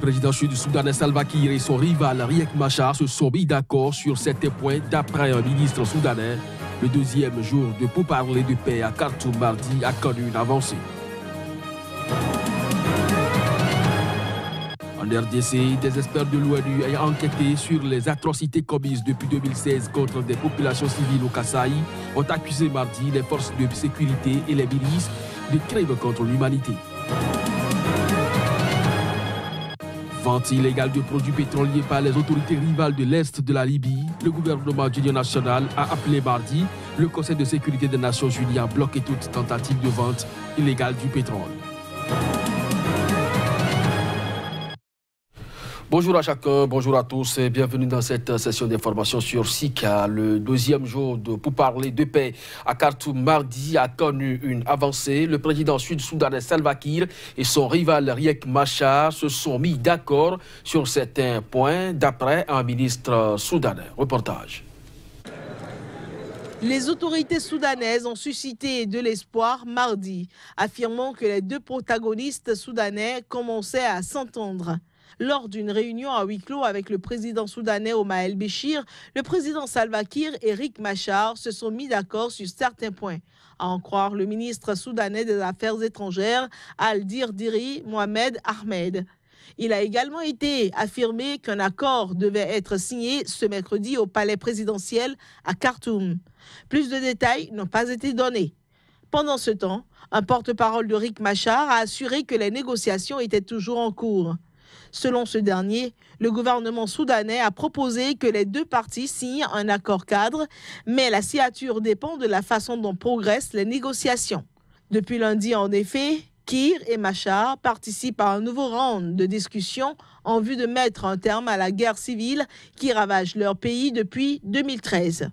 président sud-soudanais Salva Kiir et son rival Riek Machar se sont mis d'accord sur certains points d'après un ministre soudanais. Le deuxième jour de pourparlers de paix à Khartoum mardi a connu une avancée. En RDC, des experts de l'ONU ayant enquêté sur les atrocités commises depuis 2016 contre des populations civiles au Kasaï ont accusé mardi les forces de sécurité et les milices de crimes contre l'humanité. Vente illégale de produits pétroliers par les autorités rivales de l'Est de la Libye, le gouvernement d'union nationale a appelé mardi le Conseil de sécurité des Nations Unies à bloquer toute tentative de vente illégale du pétrole. Bonjour à chacun, bonjour à tous et bienvenue dans cette session d'information sur SICA. Le deuxième jour de pourparlers de paix à Khartoum mardi a connu une avancée. Le président sud-soudanais Salva Kiir et son rival Riek Machar se sont mis d'accord sur certains points d'après un ministre soudanais. Reportage. Les autorités soudanaises ont suscité de l'espoir mardi, affirmant que les deux protagonistes soudanais commençaient à s'entendre. Lors d'une réunion à huis clos avec le président soudanais Omar el-Béchir, le président Salva Kiir et Riek Machar se sont mis d'accord sur certains points. À en croire le ministre soudanais des Affaires étrangères, Al-Dirdiri Mohamed Ahmed. Il a également été affirmé qu'un accord devait être signé ce mercredi au palais présidentiel à Khartoum. Plus de détails n'ont pas été donnés. Pendant ce temps, un porte-parole de Riek Machar a assuré que les négociations étaient toujours en cours. Selon ce dernier, le gouvernement soudanais a proposé que les deux parties signent un accord cadre, mais la signature dépend de la façon dont progressent les négociations. Depuis lundi, en effet, Kiir et Machar participent à un nouveau round de discussions en vue de mettre un terme à la guerre civile qui ravage leur pays depuis 2013.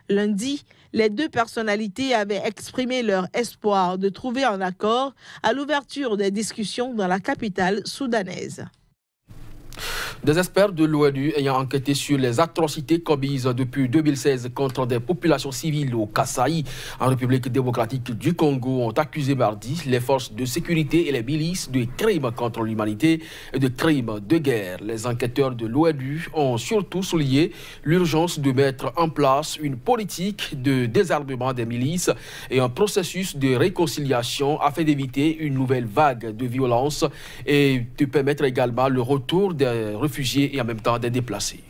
Lundi, les deux personnalités avaient exprimé leur espoir de trouver un accord à l'ouverture des discussions dans la capitale soudanaise. Des experts de l'ONU ayant enquêté sur les atrocités commises depuis 2016 contre des populations civiles au Kasaï, en République démocratique du Congo, ont accusé mardi les forces de sécurité et les milices de crimes contre l'humanité et de crimes de guerre. Les enquêteurs de l'ONU ont surtout souligné l'urgence de mettre en place une politique de désarmement des milices et un processus de réconciliation afin d'éviter une nouvelle vague de violence et de permettre également le retour des réfugiés et en même temps des déplacés.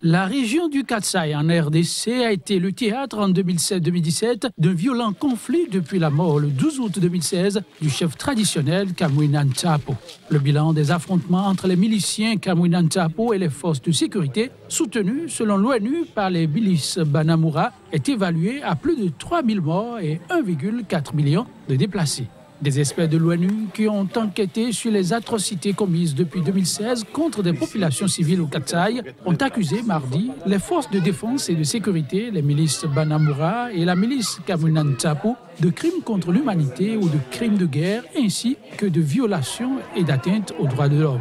La région du Kasaï en RDC a été le théâtre en 2017 d'un violent conflit depuis la mort le 12 août 2016 du chef traditionnel Kamwina Nsapu. Le bilan des affrontements entre les miliciens Kamwina Nsapu et les forces de sécurité, soutenus selon l'ONU par les milices Banamura, est évalué à plus de 3000 morts et 1,4 million de déplacés. Des experts de l'ONU qui ont enquêté sur les atrocités commises depuis 2016 contre des populations civiles au Kasaï ont accusé mardi les forces de défense et de sécurité, les milices Banamura et la milice Kamwina Nsapu, de crimes contre l'humanité ou de crimes de guerre ainsi que de violations et d'atteintes aux droits de l'homme.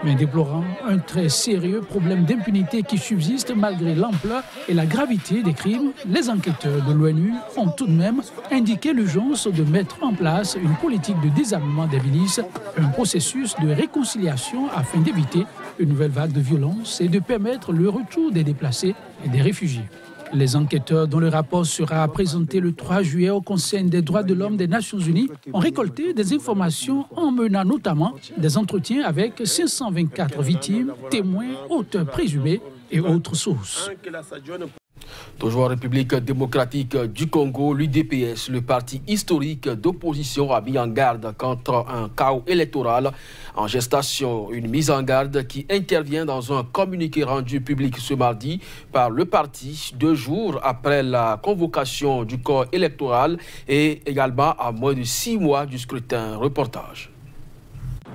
Mais déplorant un très sérieux problème d'impunité qui subsiste malgré l'ampleur et la gravité des crimes, les enquêteurs de l'ONU ont tout de même indiqué l'urgence de mettre en place une politique de désarmement des milices, un processus de réconciliation afin d'éviter une nouvelle vague de violence et de permettre le retour des déplacés et des réfugiés. Les enquêteurs, dont le rapport sera présenté le 3 juillet au Conseil des droits de l'homme des Nations Unies, ont récolté des informations en menant notamment des entretiens avec 524 victimes, témoins, auteurs présumés et autres sources. Toujours en République démocratique du Congo, l'UDPS, le parti historique d'opposition, a mis en garde contre un chaos électoral en gestation. Une mise en garde qui intervient dans un communiqué rendu public ce mardi par le parti 2 jours après la convocation du corps électoral et également à moins de 6 mois du scrutin. Reportage.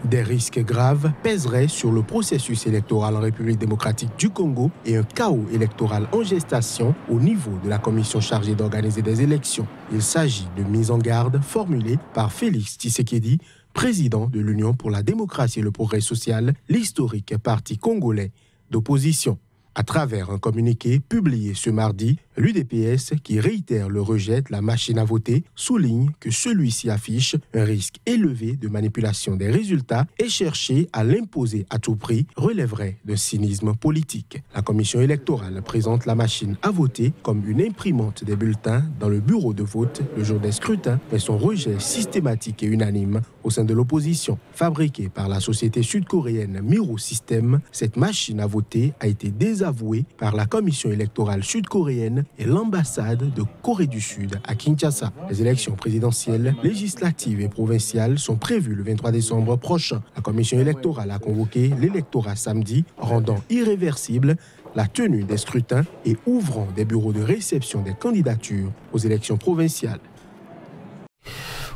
Des risques graves pèseraient sur le processus électoral en République démocratique du Congo et un chaos électoral en gestation au niveau de la commission chargée d'organiser des élections. Il s'agit de mise en garde formulée par Félix Tshisekedi, président de l'Union pour la démocratie et le progrès social, l'historique parti congolais d'opposition. À travers un communiqué publié ce mardi, L'UDPS, qui réitère le rejet de la machine à voter, souligne que celui-ci affiche un risque élevé de manipulation des résultats et chercher à l'imposer à tout prix relèverait d'un cynisme politique. La commission électorale présente la machine à voter comme une imprimante des bulletins dans le bureau de vote le jour des scrutins, mais son rejet systématique et unanime au sein de l'opposition. Fabriquée par la société sud-coréenne Miro System, cette machine à voter a été désavouée par la commission électorale sud-coréenne et l'ambassade de Corée du Sud à Kinshasa. Les élections présidentielles, législatives et provinciales sont prévues le 23 décembre prochain. La commission électorale a convoqué l'électorat samedi, rendant irréversible la tenue des scrutins et ouvrant des bureaux de réception des candidatures aux élections provinciales.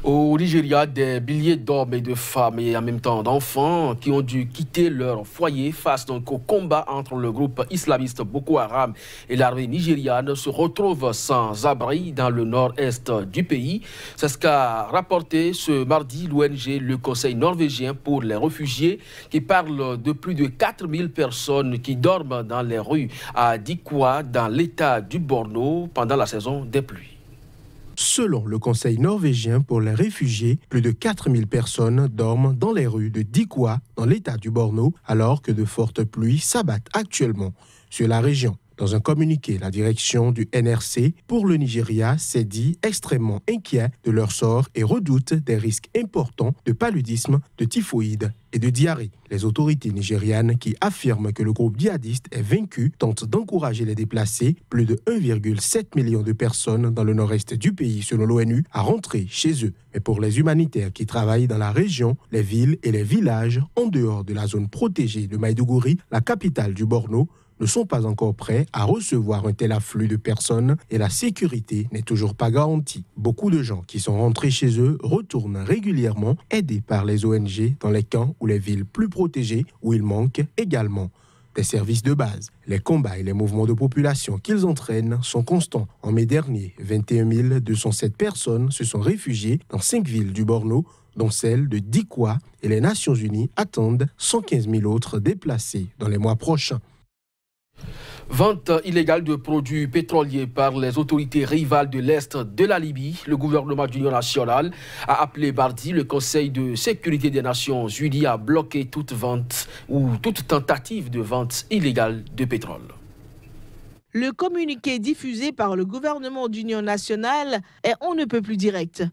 Au Nigeria, des milliers d'hommes et de femmes et en même temps d'enfants qui ont dû quitter leur foyer face donc au combat entre le groupe islamiste Boko Haram et l'armée nigériane se retrouvent sans abri dans le nord-est du pays. C'est ce qu'a rapporté ce mardi l'ONG, le Conseil norvégien pour les réfugiés, qui parle de plus de 4000 personnes qui dorment dans les rues à Dikwa, dans l'état du Borno, pendant la saison des pluies. Selon le Conseil norvégien pour les réfugiés, plus de 4000 personnes dorment dans les rues de Dikwa, dans l'état du Borno, alors que de fortes pluies s'abattent actuellement sur la région. Dans un communiqué, la direction du NRC pour le Nigeria s'est dit extrêmement inquiet de leur sort et redoute des risques importants de paludisme, de typhoïde et de diarrhée. Les autorités nigérianes qui affirment que le groupe djihadiste est vaincu tentent d'encourager les déplacés, plus de 1,7 million de personnes dans le nord-est du pays selon l'ONU, à rentrer chez eux. Mais pour les humanitaires qui travaillent dans la région, les villes et les villages en dehors de la zone protégée de Maïdougouri, la capitale du Borno, ne sont pas encore prêts à recevoir un tel afflux de personnes et la sécurité n'est toujours pas garantie. Beaucoup de gens qui sont rentrés chez eux retournent régulièrement, aidés par les ONG dans les camps ou les villes plus protégées où il manque également des services de base. Les combats et les mouvements de population qu'ils entraînent sont constants. En mai dernier, 21 207 personnes se sont réfugiées dans 5 villes du Borno, dont celle de Dikwa, et les Nations Unies attendent 115 000 autres déplacés dans les mois prochains. Vente illégale de produits pétroliers par les autorités rivales de l'Est de la Libye. Le gouvernement d'union nationale a appelé mardi le Conseil de sécurité des Nations Unies à bloquer toute vente ou toute tentative de vente illégale de pétrole. Le communiqué diffusé par le gouvernement d'union nationale est on ne peut plus direct.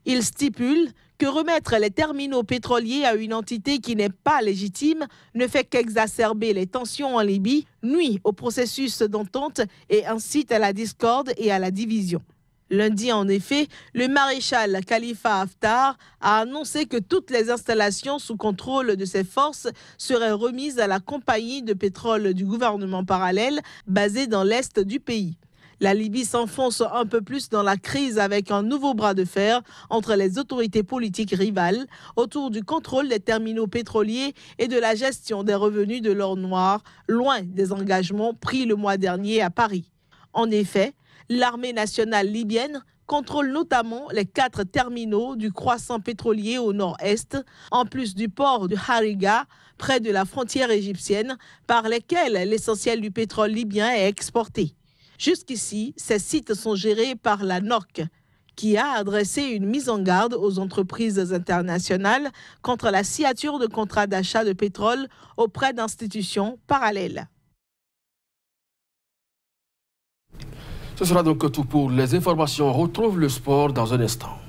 Il stipule que remettre les terminaux pétroliers à une entité qui n'est pas légitime ne fait qu'exacerber les tensions en Libye, nuit au processus d'entente et incite à la discorde et à la division. Lundi, en effet, le maréchal Khalifa Haftar a annoncé que toutes les installations sous contrôle de ses forces seraient remises à la compagnie de pétrole du gouvernement parallèle basée dans l'est du pays. La Libye s'enfonce un peu plus dans la crise avec un nouveau bras de fer entre les autorités politiques rivales autour du contrôle des terminaux pétroliers et de la gestion des revenus de l'or noir, loin des engagements pris le mois dernier à Paris. En effet, l'armée nationale libyenne contrôle notamment les 4 terminaux du croissant pétrolier au nord-est, en plus du port de Hariga, près de la frontière égyptienne, par lesquels l'essentiel du pétrole libyen est exporté. Jusqu'ici, ces sites sont gérés par la NOC, qui a adressé une mise en garde aux entreprises internationales contre la signature de contrats d'achat de pétrole auprès d'institutions parallèles. Ce sera donc tout pour les informations. On retrouve le sport dans un instant.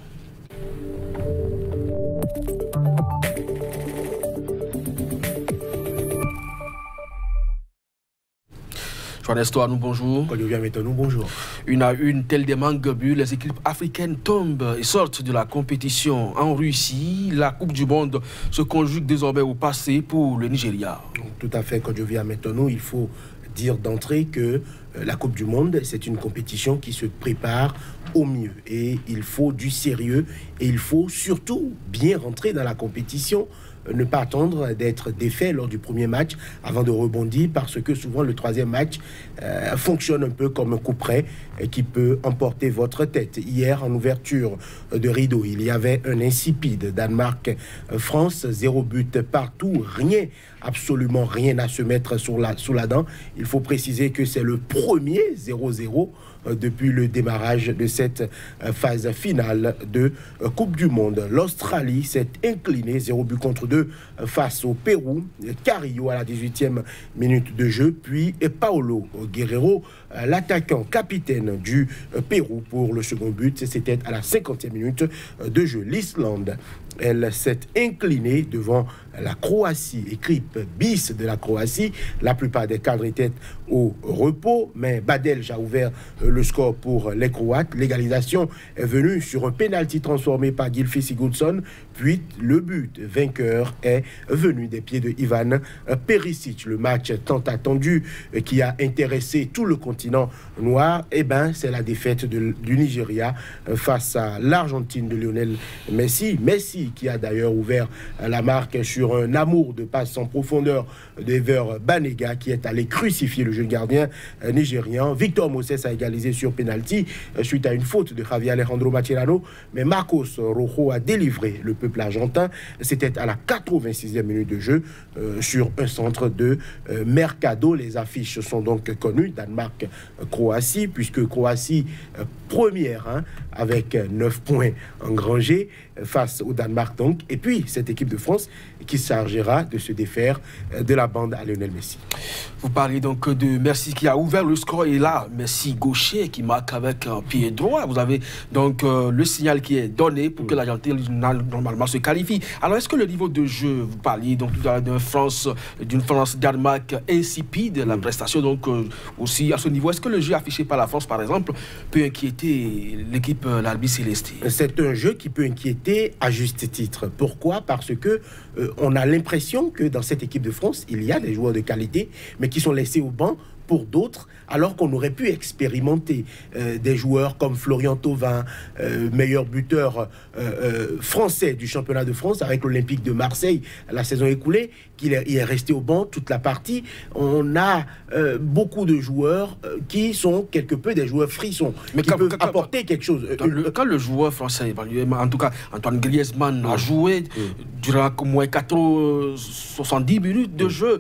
Johannes nous bonjour. Nous bonjour. Une à une, telle des mangues-buts, les équipes africaines tombent et sortent de la compétition. En Russie, la Coupe du Monde se conjugue désormais au passé pour le Nigeria. Tout à fait, quand je viens maintenant, il faut dire d'entrée que la Coupe du Monde, c'est une compétition qui se prépare au mieux. Et il faut du sérieux et il faut surtout bien rentrer dans la compétition ne pas attendre d'être défait lors du premier match avant de rebondir, parce que souvent le troisième match fonctionne un peu comme un coup près qui peut emporter votre tête. Hier, en ouverture de rideau, il y avait un insipide Danemark-France, 0 but partout, rien, absolument rien à se mettre sous la dent. Il faut préciser que c'est le premier 0-0 depuis le démarrage de cette phase finale de Coupe du Monde. L'Australie s'est inclinée 0 but contre 2 face au Pérou. Carrillo à la 18e minute de jeu, puis Paolo Guerrero, l'attaquant capitaine du Pérou pour le second but. C'était à la 50e minute de jeu. L'Islande, elle s'est inclinée devant la Croatie, équipe bis de la Croatie. La plupart des cadres étaient au repos, mais Badelj a ouvert le score pour les Croates. L'égalisation est venue sur un pénalty transformé par Gylfi Sigurdsson, puis le but vainqueur est venu des pieds de Ivan Perisic. Le match tant attendu qui a intéressé tout le continent noir, c'est la défaite du Nigeria face à l'Argentine de Lionel Messi. Messi qui a d'ailleurs ouvert la marque sur un amour de passe en profondeur d'Ever Banega, qui est allé crucifier le jeune gardien nigérian. Victor Moses a égalisé sur penalty suite à une faute de Javier Alejandro Mascherano, mais Marcos Rojo a délivré le peuple argentin. C'était à la 86e minute de jeu sur un centre de Mercado. Les affiches sont donc connues, Danemark-Croatie, puisque Croatie première avec 9 points engrangés face au Danemark donc, et puis cette équipe de France qui s'argera de se défaire de la bande à Lionel Messi. Vous parlez donc de Messi qui a ouvert le score, et là Messi gaucher qui marque avec un pied droit. Vous avez donc le signal qui est donné pour que l'Argentine normalement se qualifie. Alors est-ce que le niveau de jeu, vous parliez donc d'une France-Danemark insipide, la prestation donc aussi à ce niveau, est-ce que le jeu affiché par la France par exemple peut inquiéter l'équipe l'Albi Céleste? C'est un jeu qui peut inquiéter à juste titre. Pourquoi? Parce que on a l'impression que dans cette équipe de France, il y a des joueurs de qualité, mais qui sont laissés au banc pour d'autres, alors qu'on aurait pu expérimenter des joueurs comme Florian Thauvin, meilleur buteur français du championnat de France avec l'Olympique de Marseille la saison écoulée, il est resté au banc toute la partie. On a beaucoup de joueurs qui sont quelque peu des joueurs frissons, mais qui peuvent apporter quelque chose. Quand le joueur français, en tout cas Antoine Griezmann, a joué durant au moins 70 minutes de jeu,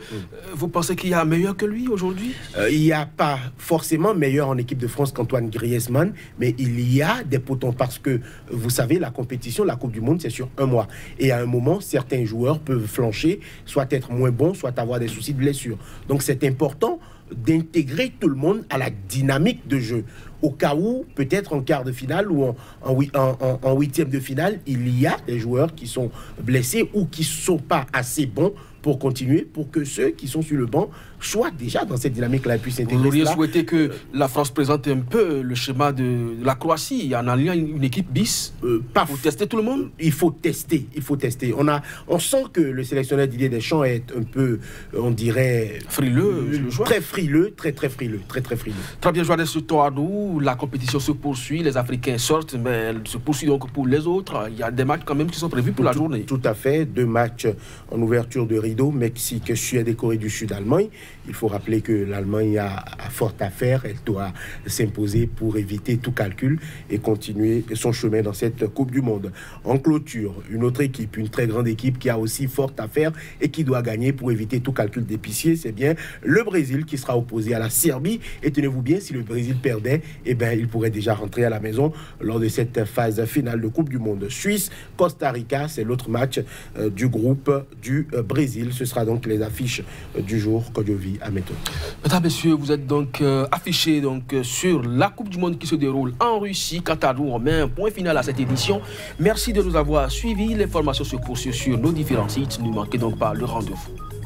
vous pensez qu'il y a meilleur que lui aujourd'hui? Il n'y a pas forcément meilleur en équipe de France qu'Antoine Griezmann, mais il y a des potents, parce que vous savez, la compétition, la Coupe du Monde, c'est sur un mois. Et à un moment, certains joueurs peuvent flancher, soit être moins bons, soit avoir des soucis de blessure. Donc c'est important d'intégrer tout le monde à la dynamique de jeu. Au cas où, peut-être en quart de finale ou en huitième de finale, il y a des joueurs qui sont blessés ou qui ne sont pas assez bons pour continuer, pour que ceux qui sont sur le banc soient déjà dans cette dynamique-là et puissent s'intégrer. Vous auriez souhaité que la France présente un peu le schéma de la Croatie en alliant une équipe bis pour tester tout le monde? Il faut tester, il faut tester. On sent que le sélectionneur Didier Deschamps est un peu, on dirait... frileux, très frileux, très frileux. Très bien, Johannes Toadou, la compétition se poursuit, les Africains sortent, mais elle se poursuit donc pour les autres. Il y a des matchs quand même qui sont prévus pour la journée. Tout à fait, 2 matchs en ouverture de rideau, Mexique, Suède et Corée du Sud, Allemagne. Il faut rappeler que l'Allemagne a fort à faire, elle doit s'imposer pour éviter tout calcul et continuer son chemin dans cette Coupe du Monde. En clôture, une autre équipe, une très grande équipe qui a aussi fort à faire et qui doit gagner pour éviter tout calcul d'épicier, c'est bien le Brésil qui sera opposé à la Serbie. Et tenez-vous bien, si le Brésil perdait, il pourrait déjà rentrer à la maison lors de cette phase finale de Coupe du Monde. Suisse, Costa Rica, c'est l'autre match du groupe du Brésil. Ce sera donc les affiches du jour que je vis à Méthode. Mesdames, Messieurs, vous êtes donc affichés sur la Coupe du Monde qui se déroule en Russie. Quant à nous, on met un point final à cette édition. Merci de nous avoir suivis. L'information se poursuit sur nos différents sites. Ne manquez donc pas le rendez-vous.